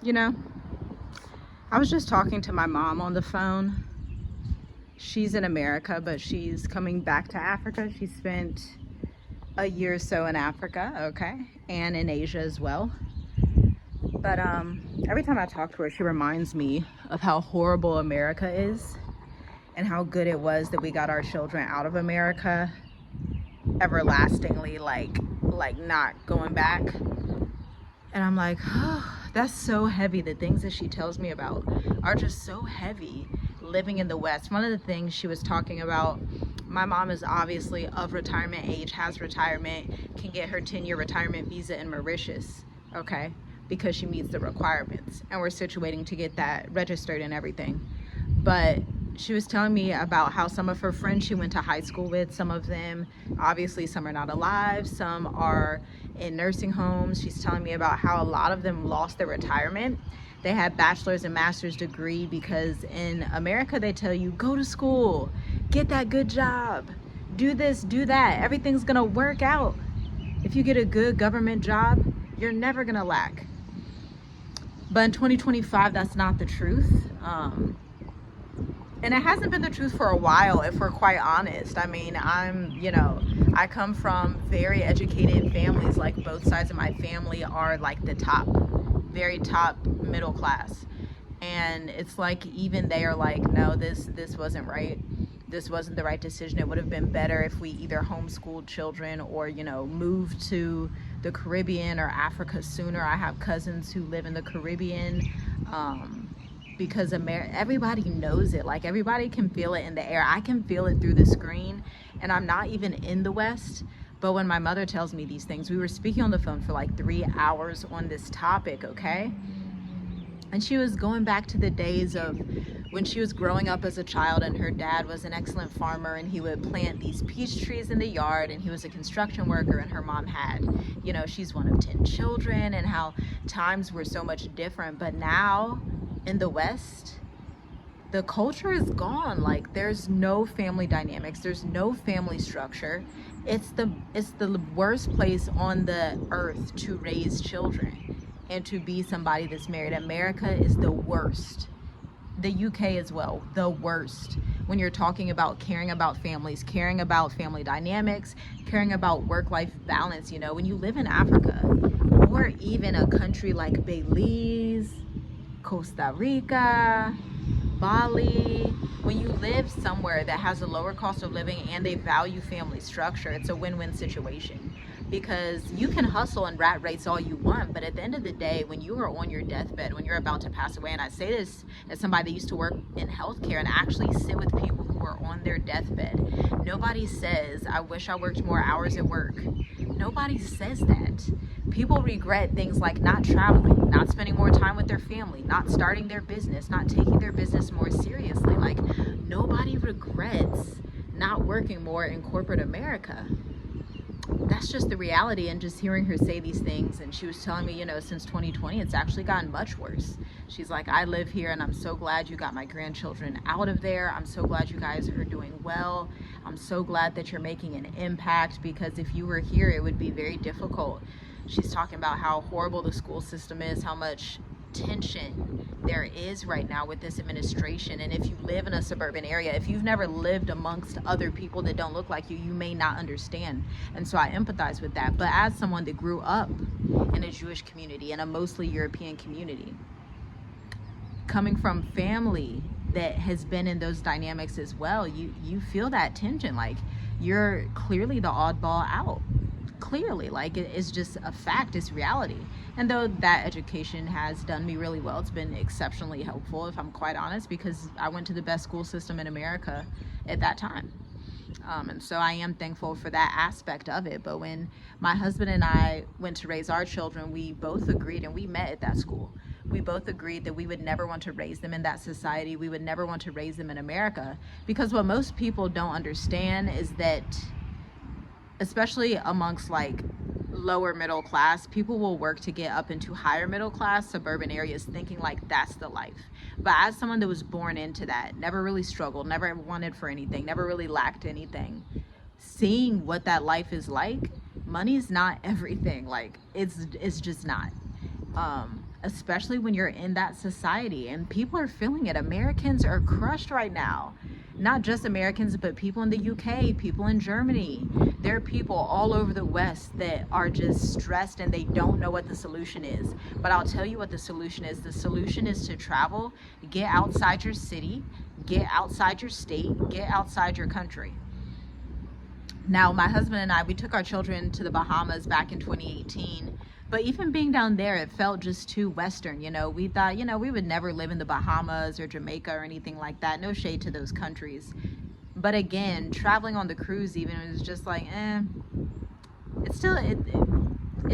You know, I was just talking to my mom on the phone. She's in America, but she's coming back to Africa. She spent a year or so in Africa, okay, and in Asia as well. But every time I talk to her, she reminds me of how horrible America is and how good it was that we got our children out of America everlastingly, like not going back. And I'm like, oh, that's so heavy. The things that she tells me about are just so heavy living in the West. One of the things she was talking about, my mom is obviously of retirement age, has retirement, can get her 10-year retirement visa in Mauritius, okay, because she meets the requirements. And we're situating to get that registered and everything. But she was telling me about how some of her friends she went to high school with, some of them, obviously some are not alive, some are in nursing homes. She's telling me about how a lot of them lost their retirement. They had bachelor's and master's degree because in America they tell you, go to school, get that good job, do this, do that, everything's gonna work out. If you get a good government job, you're never gonna lack. But in 2025, that's not the truth. And it hasn't been the truth for a while, if we're quite honest. I mean, I come from very educated families. Like both sides of my family are like the top, very top middle class. And it's like even they are like, no, this wasn't right. This wasn't the right decision. It would have been better if we either homeschooled children or, moved to the Caribbean or Africa sooner. I have cousins who live in the Caribbean. Because everybody knows it. Like everybody can feel it in the air. I can feel it through the screen, and I'm not even in the West. But when my mother tells me these things, we were speaking on the phone for like 3 hours on this topic, okay? And she was going back to the days of when she was growing up as a child, and her dad was an excellent farmer, and he would plant these peach trees in the yard, and he was a construction worker, and her mom had, she's one of 10 children, and how times were so much different. But now in the West, the culture is gone. Like there's no family dynamics, there's no family structure. It's the worst place on the earth to raise children and to be somebody that's married. America is the worst. The UK as well, the worst. When you're talking about caring about families, caring about family dynamics, caring about work-life balance, when you live in Africa or even a country like Belize, Costa Rica, Bali, when you live somewhere that has a lower cost of living and they value family structure, it's a win-win situation. Because you can hustle and rat race all you want, but at the end of the day, when you are on your deathbed, when you're about to pass away, and I say this as somebody that used to work in healthcare and actually sit with people who are on their deathbed, nobody says, I wish I worked more hours at work. Nobody says that. People regret things like not traveling, not spending more time with their family, not starting their business, not taking their business more seriously. Like nobody regrets not working more in corporate America. That's just the reality. And just hearing her say these things, and she was telling me, since 2020, it's actually gotten much worse. She's like, I live here and I'm so glad you got my grandchildren out of there. I'm so glad you guys are doing well. I'm so glad that you're making an impact, because if you were here, it would be very difficult. She's talking about how horrible the school system is, how much tension there is right now with this administration. And if you live in a suburban area, if you've never lived amongst other people that don't look like you, you may not understand. And so I empathize with that. But as someone that grew up in a Jewish community and a mostly European community, coming from family that has been in those dynamics as well, you feel that tension. Like you're clearly the oddball out. Clearly, like it's just a fact, it's reality. And though that education has done me really well, it's been exceptionally helpful, if I'm quite honest, because I went to the best school system in America at that time. And so I am thankful for that aspect of it. But when my husband and I went to raise our children, we both agreed, and we met at that school, we both agreed that we would never want to raise them in that society. We would never want to raise them in America, because what most people don't understand is that, especially amongst like lower middle class, people will work to get up into higher middle class suburban areas thinking like that's the life. But as someone that was born into that, never really struggled, never wanted for anything, never really lacked anything, seeing what that life is like, money's not everything. Like it's just not. especially when you're in that society, and people are feeling it. Americans are crushed right now. Not just Americans, but people in the UK, people in Germany. There are people all over the West that are just stressed and they don't know what the solution is. But I'll tell you what the solution is. The solution is to travel, get outside your city, get outside your state, get outside your country. Now, my husband and I, we took our children to the Bahamas back in 2018. But even being down there, it felt just too Western. We thought, we would never live in the Bahamas or Jamaica or anything like that. No shade to those countries. But again, traveling on the cruise even, it was just like, it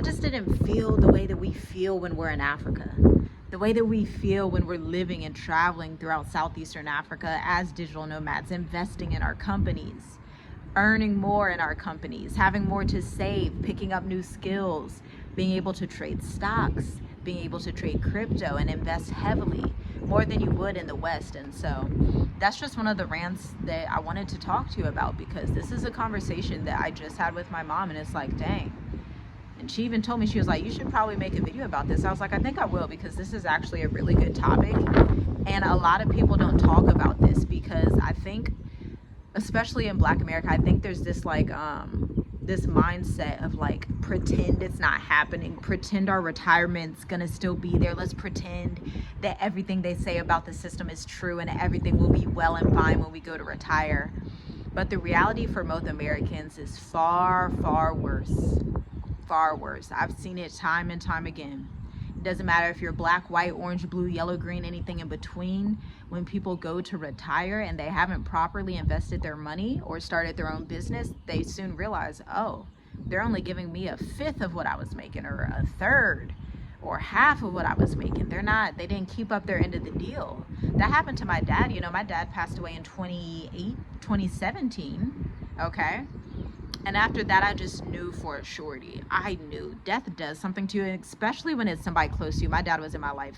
just didn't feel the way that we feel when we're in Africa. The way that we feel when we're living and traveling throughout Southeastern Africa as digital nomads, investing in our companies, earning more in our companies, having more to save, picking up new skills, being able to trade stocks, being able to trade crypto and invest heavily, more than you would in the West. And so that's just one of the rants that I wanted to talk to you about, because this is a conversation that I just had with my mom, and it's like, dang. And she even told me, she was like, you should probably make a video about this. I was like, I think I will, because this is actually a really good topic. And a lot of people don't talk about this, because I think, especially in Black America, I think there's this this mindset of like, pretend it's not happening, pretend our retirement's gonna still be there, let's pretend that everything they say about the system is true and everything will be well and fine when we go to retire. But the reality for most Americans is far, far worse. Far worse. I've seen it time and time again. It doesn't matter if you're black, white, orange, blue, yellow, green, anything in between. When people go to retire and they haven't properly invested their money or started their own business, they soon realize, oh, they're only giving me a fifth of what I was making, or a third, or half of what I was making. They didn't keep up their end of the deal. That happened to my dad. My dad passed away in 2017, okay? And after that, I just knew for a surety. I knew death does something to you, especially when it's somebody close to you. My dad was in my life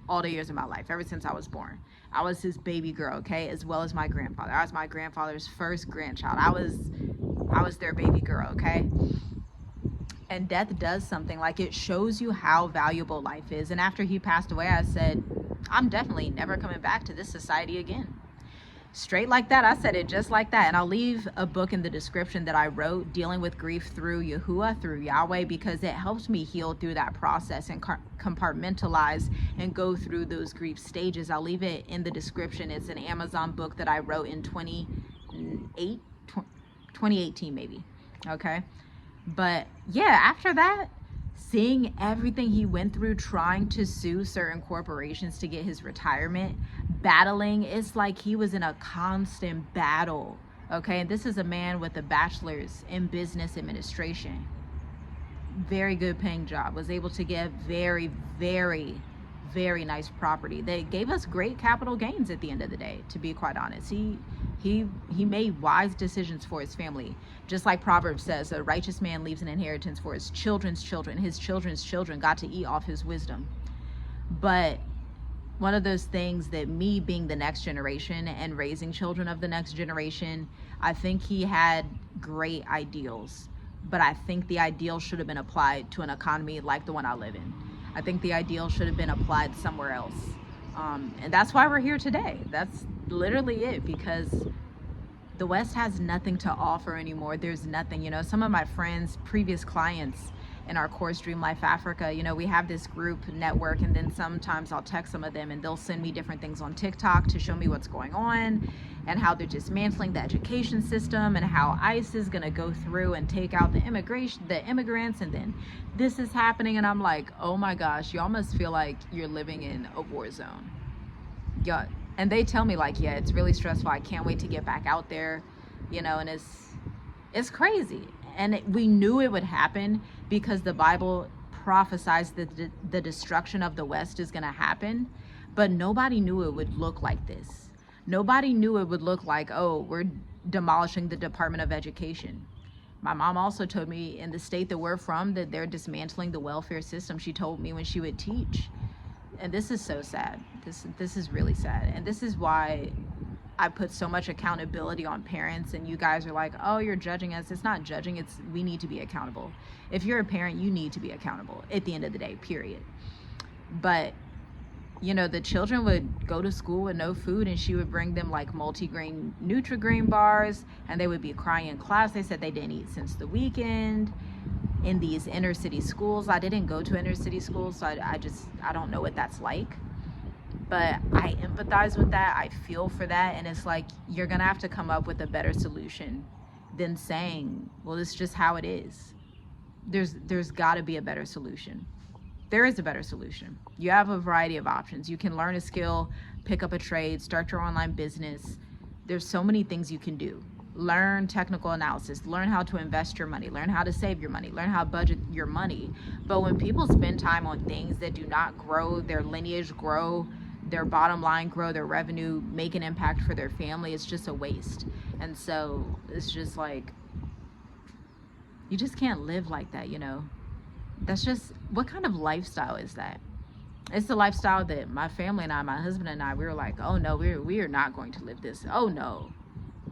all the years of my life, ever since I was born. I was his baby girl, okay, as well as my grandfather. I was my grandfather's first grandchild. I was their baby girl, okay? And death does something. Like, it shows you how valuable life is. And after he passed away, I said, I'm definitely never coming back to this society again. Straight like that. I said it just like that. And I'll leave a book in the description that I wrote, Dealing with Grief Through Yahuwah, through Yahweh, because it helps me heal through that process and compartmentalize and go through those grief stages. I'll leave it in the description. It's an Amazon book that I wrote in 2018 maybe. Okay. But yeah, after that, seeing everything he went through, trying to sue certain corporations to get his retirement, battling, it's like he was in a constant battle, okay? And this is a man with a bachelor's in business administration. Very good paying job, was able to get very, very, very nice property. They gave us great capital gains at the end of the day, to be quite honest. He made wise decisions for his family. Just like Proverbs says, a righteous man leaves an inheritance for his children's children. His children's children got to eat off his wisdom. But one of those things that, me being the next generation and raising children of the next generation, I think he had great ideals. But I think the ideals should have been applied to an economy like the one I live in. I think the ideals should have been applied somewhere else. And that's why we're here today. That's literally it, because the West has nothing to offer anymore. There's nothing. Some of my friends, previous clients in our course, Dream Life Africa, we have this group network, and then sometimes I'll text some of them and they'll send me different things on TikTok to show me what's going on and how they're dismantling the education system and how ICE is going to go through and take out the immigrants, and then this is happening. And I'm like, oh my gosh, y'all must feel like you're living in a war zone. Yeah. And they tell me like, yeah, it's really stressful. I can't wait to get back out there, and it's crazy. And we knew it would happen because the Bible prophesies that the destruction of the West is going to happen, but nobody knew it would look like this. Nobody knew it would look like, oh, we're demolishing the Department of Education. My mom also told me, in the state that we're from, that they're dismantling the welfare system. She told me when she would teach. And this is so sad. This is really sad. And this is why I put so much accountability on parents. And you guys are like, oh, you're judging us. It's not judging. It's, we need to be accountable. If you're a parent, you need to be accountable at the end of the day, period. But you know, the children would go to school with no food, and she would bring them like multigrain Nutri-Grain bars, and they would be crying in class. They said they didn't eat since the weekend. In these inner city schools, I didn't go to inner city schools, so I don't know what that's like. But I empathize with that. I feel for that. And it's like, you're gonna have to come up with a better solution than saying, well, it's just how it is. There's got to be a better solution. There is a better solution. You have a variety of options. You can learn a skill, pick up a trade, start your online business. There's so many things you can do. Learn technical analysis, learn how to invest your money, learn how to save your money, learn how to budget your money. But when people spend time on things that do not grow their lineage, grow their bottom line, grow their revenue, make an impact for their family, it's just a waste. And so it's just like, you just can't live like that, you know? That's just, what kind of lifestyle is that? It's the lifestyle that my family and I, my husband and I, we were like, oh no, we are not going to live this. Oh no,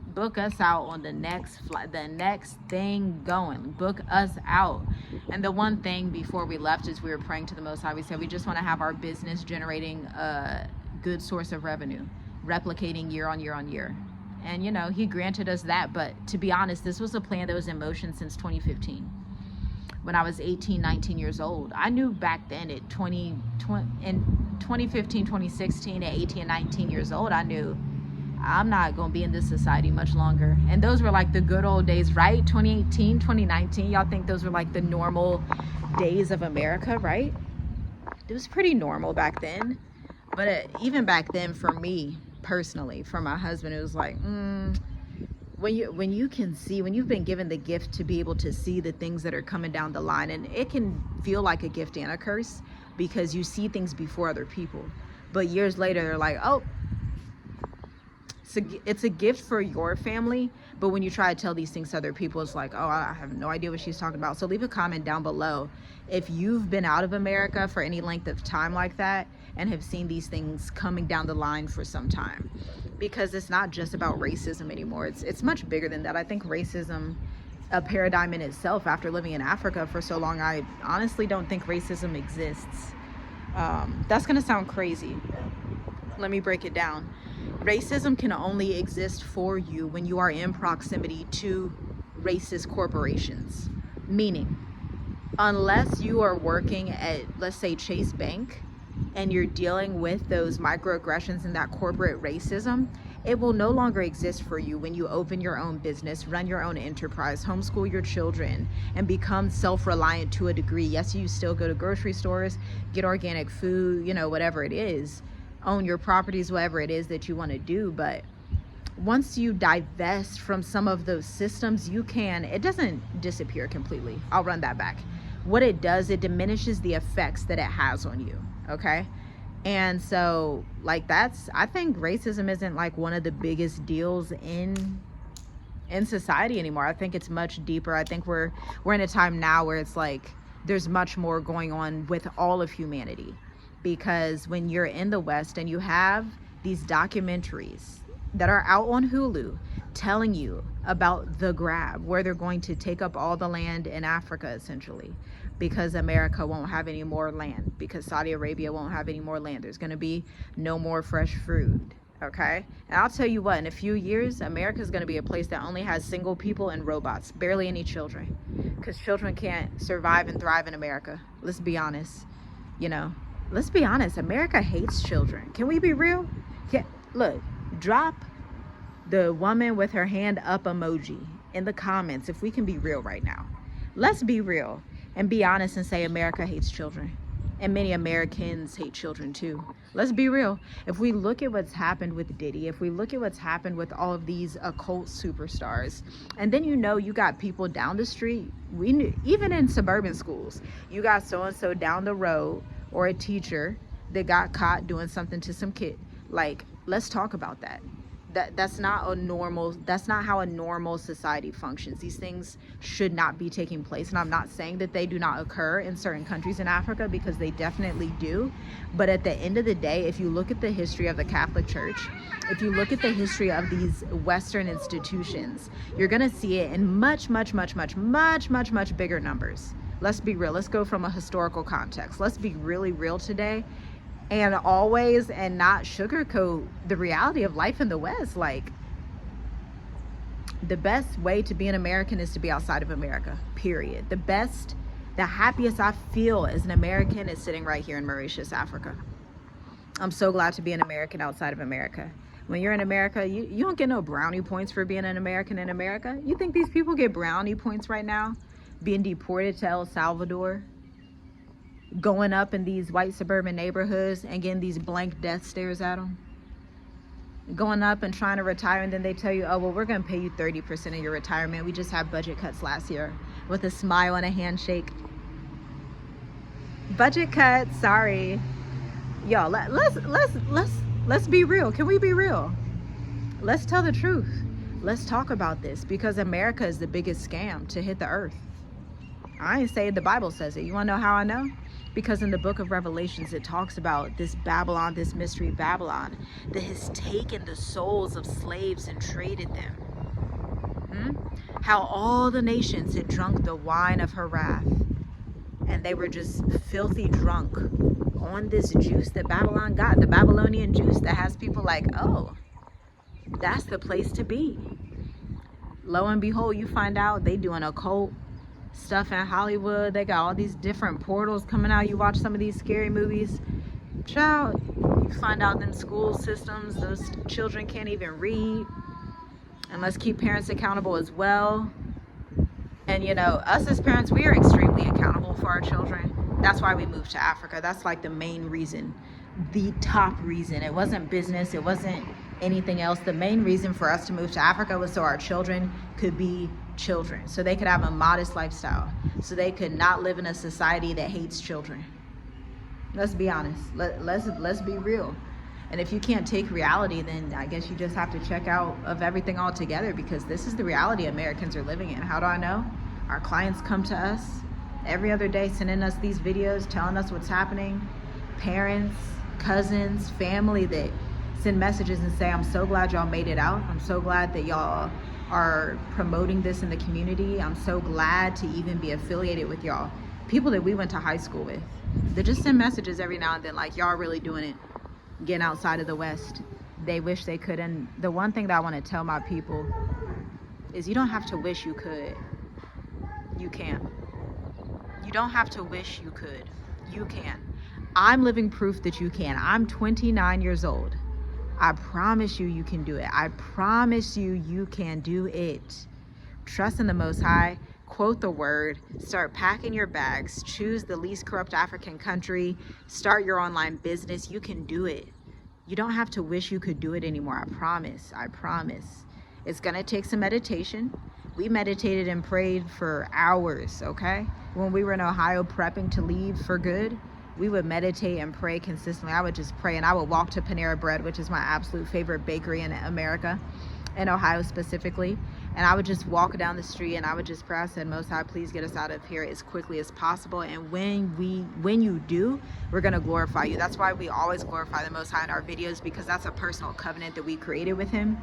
book us out on the next flight, the next thing going, book us out. And the one thing before we left is we were praying to the Most High. We said, we just want to have our business generating a good source of revenue, replicating year on year on year. And you know, he granted us that. But to be honest, this was a plan that was in motion since 2015. When I was 18, 19 years old. I knew back then in 2015, 2016, at 18 and 19 years old, I knew I'm not going to be in this society much longer. And those were like the good old days, right? 2018, 2019, y'all think those were like the normal days of America, right? It was pretty normal back then. But even back then, for me personally, for my husband, it was like, when you can see, when you've been given the gift to be able to see the things that are coming down the line, and it can feel like a gift and a curse because you see things before other people, but years later they're like, oh, it's a gift for your family, but when you try to tell these things to other people, it's like, oh, I have no idea what she's talking about. So leave a comment down below if you've been out of America for any length of time like that and have seen these things coming down the line for some time. Because it's not just about racism anymore. It's much bigger than that. I think racism, a paradigm in itself, after living in Africa for so long, I honestly don't think racism exists. That's gonna sound crazy. Let me break it down. Racism can only exist for you when you are in proximity to racist corporations. Meaning, unless you are working at, let's say, Chase Bank, and you're dealing with those microaggressions and that corporate racism, it will no longer exist for you when you open your own business, run your own enterprise, homeschool your children, and become self-reliant to a degree. Yes, you still go to grocery stores, get organic food, you know, whatever it is, own your properties, whatever it is that you want to do. But once you divest from some of those systems, it doesn't disappear completely. I'll run that back. What it does, it diminishes the effects that it has on you. Okay. And so like I think racism isn't like one of the biggest deals in society anymore. I think it's much deeper. I think we're in a time now where it's like there's much more going on with all of humanity, because when you're in the West and you have these documentaries that are out on Hulu telling you about the grab, where they're going to take up all the land in Africa essentially, because America won't have any more land, because Saudi Arabia won't have any more land. There's going to be no more fresh food. Okay. And I'll tell you what, in a few years, America is going to be a place that only has single people and robots, barely any children, because children can't survive and thrive in America. Let's be honest. You know, let's be honest. America hates children. Can we be real? Look, drop the woman with her hand up emoji in the comments if we can be real right now. Let's be real and be honest and say America hates children. And many Americans hate children too. Let's be real. If we look at what's happened with Diddy, if we look at what's happened with all of these occult superstars, and then you got people down the street, even in suburban schools, you got so-and-so down the road, or a teacher that got caught doing something to some kid. Like, let's talk about that. That's not how a normal society functions. These things should not be taking place. And I'm not saying that they do not occur in certain countries in Africa, because they definitely do. But at the end of the day, if you look at the history of the Catholic Church, if you look at the history of these Western institutions, you're going to see it in much, much, much, much, much, much, much bigger numbers. Let's be real. Let's go from a historical context. Let's be really real today, and always, and not sugarcoat the reality of life in the West. Like, the best way to be an American is to be outside of America, period. The happiest I feel as an American is sitting right here in Mauritius, Africa. I'm so glad to be an American outside of America. When you're in America, you don't get no brownie points for being an American in America. You think these people get brownie points right now? Being deported to El Salvador, going up in these white suburban neighborhoods and getting these blank death stares at them, going up and trying to retire, and then they tell you, oh, well, we're going to pay you 30% of your retirement. We just had budget cuts last year, with a smile and a handshake. Budget cuts, sorry. Y'all, let's be real. Can we be real? Let's tell the truth. Let's talk about this, because America is the biggest scam to hit the earth. I ain't saying the Bible says it. You want to know how I know? Because in the book of Revelations, it talks about this Babylon, this mystery Babylon, that has taken the souls of slaves and traded them. How all the nations had drunk the wine of her wrath, and they were just filthy drunk on this juice that Babylon got, the Babylonian juice that has people like, oh, that's the place to be. Lo and behold, you find out they doing occult stuff in Hollywood. They got all these different portals coming out. You watch some of these scary movies, child, you find out in school systems those children can't even read. And let's keep parents accountable as well. And you know, us as parents, we are extremely accountable for our children. That's why we moved to Africa. That's like the main reason, the top reason. It wasn't business, it wasn't anything else. The main reason for us to move to Africa was so our children could be children, so they could have a modest lifestyle, so they could not live in a society that hates children. Let's be honest. Let's be real. And if you can't take reality, then I guess you just have to check out of everything altogether, because this is the reality Americans are living in. How do I know? Our clients come to us every other day, sending us these videos, telling us what's happening. Parents, cousins, family that send messages and say, I'm so glad y'all made it out. I'm so glad that y'all are promoting this in the community. I'm so glad to even be affiliated with y'all. People that we went to high school with, they just send messages every now and then like, y'all really doing it, getting outside of the West. They wish they could. And the one thing that I want to tell my people is, you don't have to wish you could. You can. You don't have to wish you could. You can. I'm living proof that you can. I'm 29 years old. I promise you, you can do it. I promise you, you can do it. Trust in the Most High, quote the word, start packing your bags, choose the least corrupt African country, start your online business. You can do it. You don't have to wish you could do it anymore. I promise. I promise. It's going to take some meditation. We meditated and prayed for hours, okay? When we were in Ohio prepping to leave for good, we would meditate and pray consistently. I would just pray, and I would walk to Panera Bread, which is my absolute favorite bakery in America, in Ohio specifically. And I would just walk down the street and I would just pray. I said, Most High, please get us out of here as quickly as possible. And when you do, we're going to glorify you. That's why we always glorify the Most High in our videos, because that's a personal covenant that we created with him.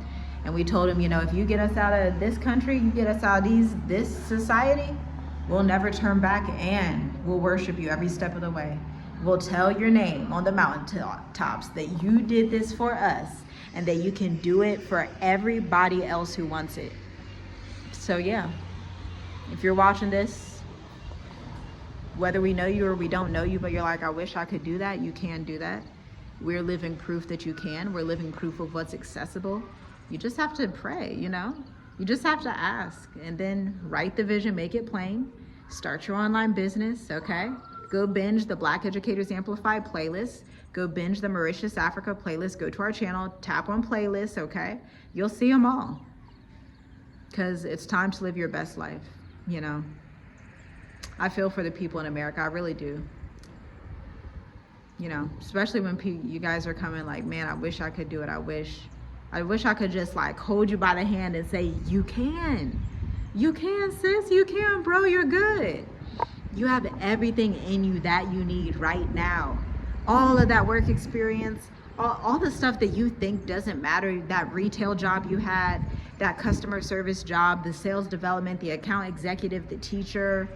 And we told him, you know, if you get us out of this country, you get us out of this society, we'll never turn back, and we'll worship you every step of the way. We'll tell your name on the mountaintops that you did this for us, and that you can do it for everybody else who wants it. So yeah, if you're watching this, whether we know you or we don't know you, but you're like, I wish I could do that, you can do that. We're living proof that you can. We're living proof of what's accessible. You just have to pray, you know? You just have to ask, and then write the vision, make it plain, start your online business, okay? Go binge the Black Educators Amplified playlist. Go binge the Mauritius Africa playlist. Go to our channel, tap on playlists, okay? You'll see them all. Because it's time to live your best life, you know? I feel for the people in America, I really do. You know, especially when you guys are coming like, man, I wish I could do it. I wish I could just like hold you by the hand and say, you can. You can, sis, you can, bro, you're good. You have everything in you that you need right now. All of that work experience, all the stuff that you think doesn't matter, that retail job you had, that customer service job, the sales development, the account executive, the teacher,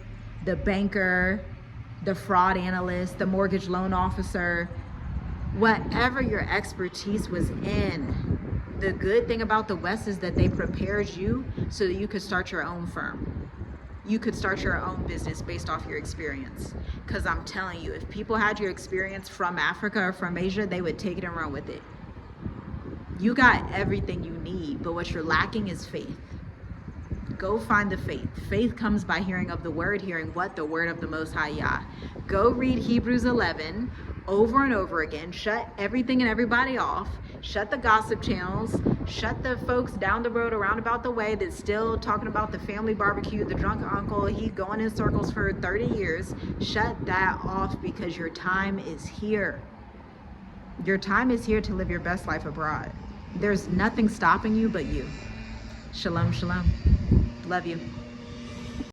the banker, the fraud analyst, the mortgage loan officer, whatever your expertise was in. The good thing about the West is that they prepared you so that you could start your own firm. You could start your own business based off your experience. Because I'm telling you, if people had your experience from Africa or from Asia, they would take it and run with it. You got everything you need, but what you're lacking is faith. Go find the faith. Faith comes by hearing of the word, hearing what? The word of the Most High Yah. Go read Hebrews 11 over and over again. Shut everything and everybody off. Shut the gossip channels. Shut the folks down the road around about the way that's still talking about the family barbecue, the drunk uncle, he going in circles for 30 years. Shut that off, because your time is here. Your time is here to live your best life abroad. There's nothing stopping you but you. Shalom, shalom. Love you.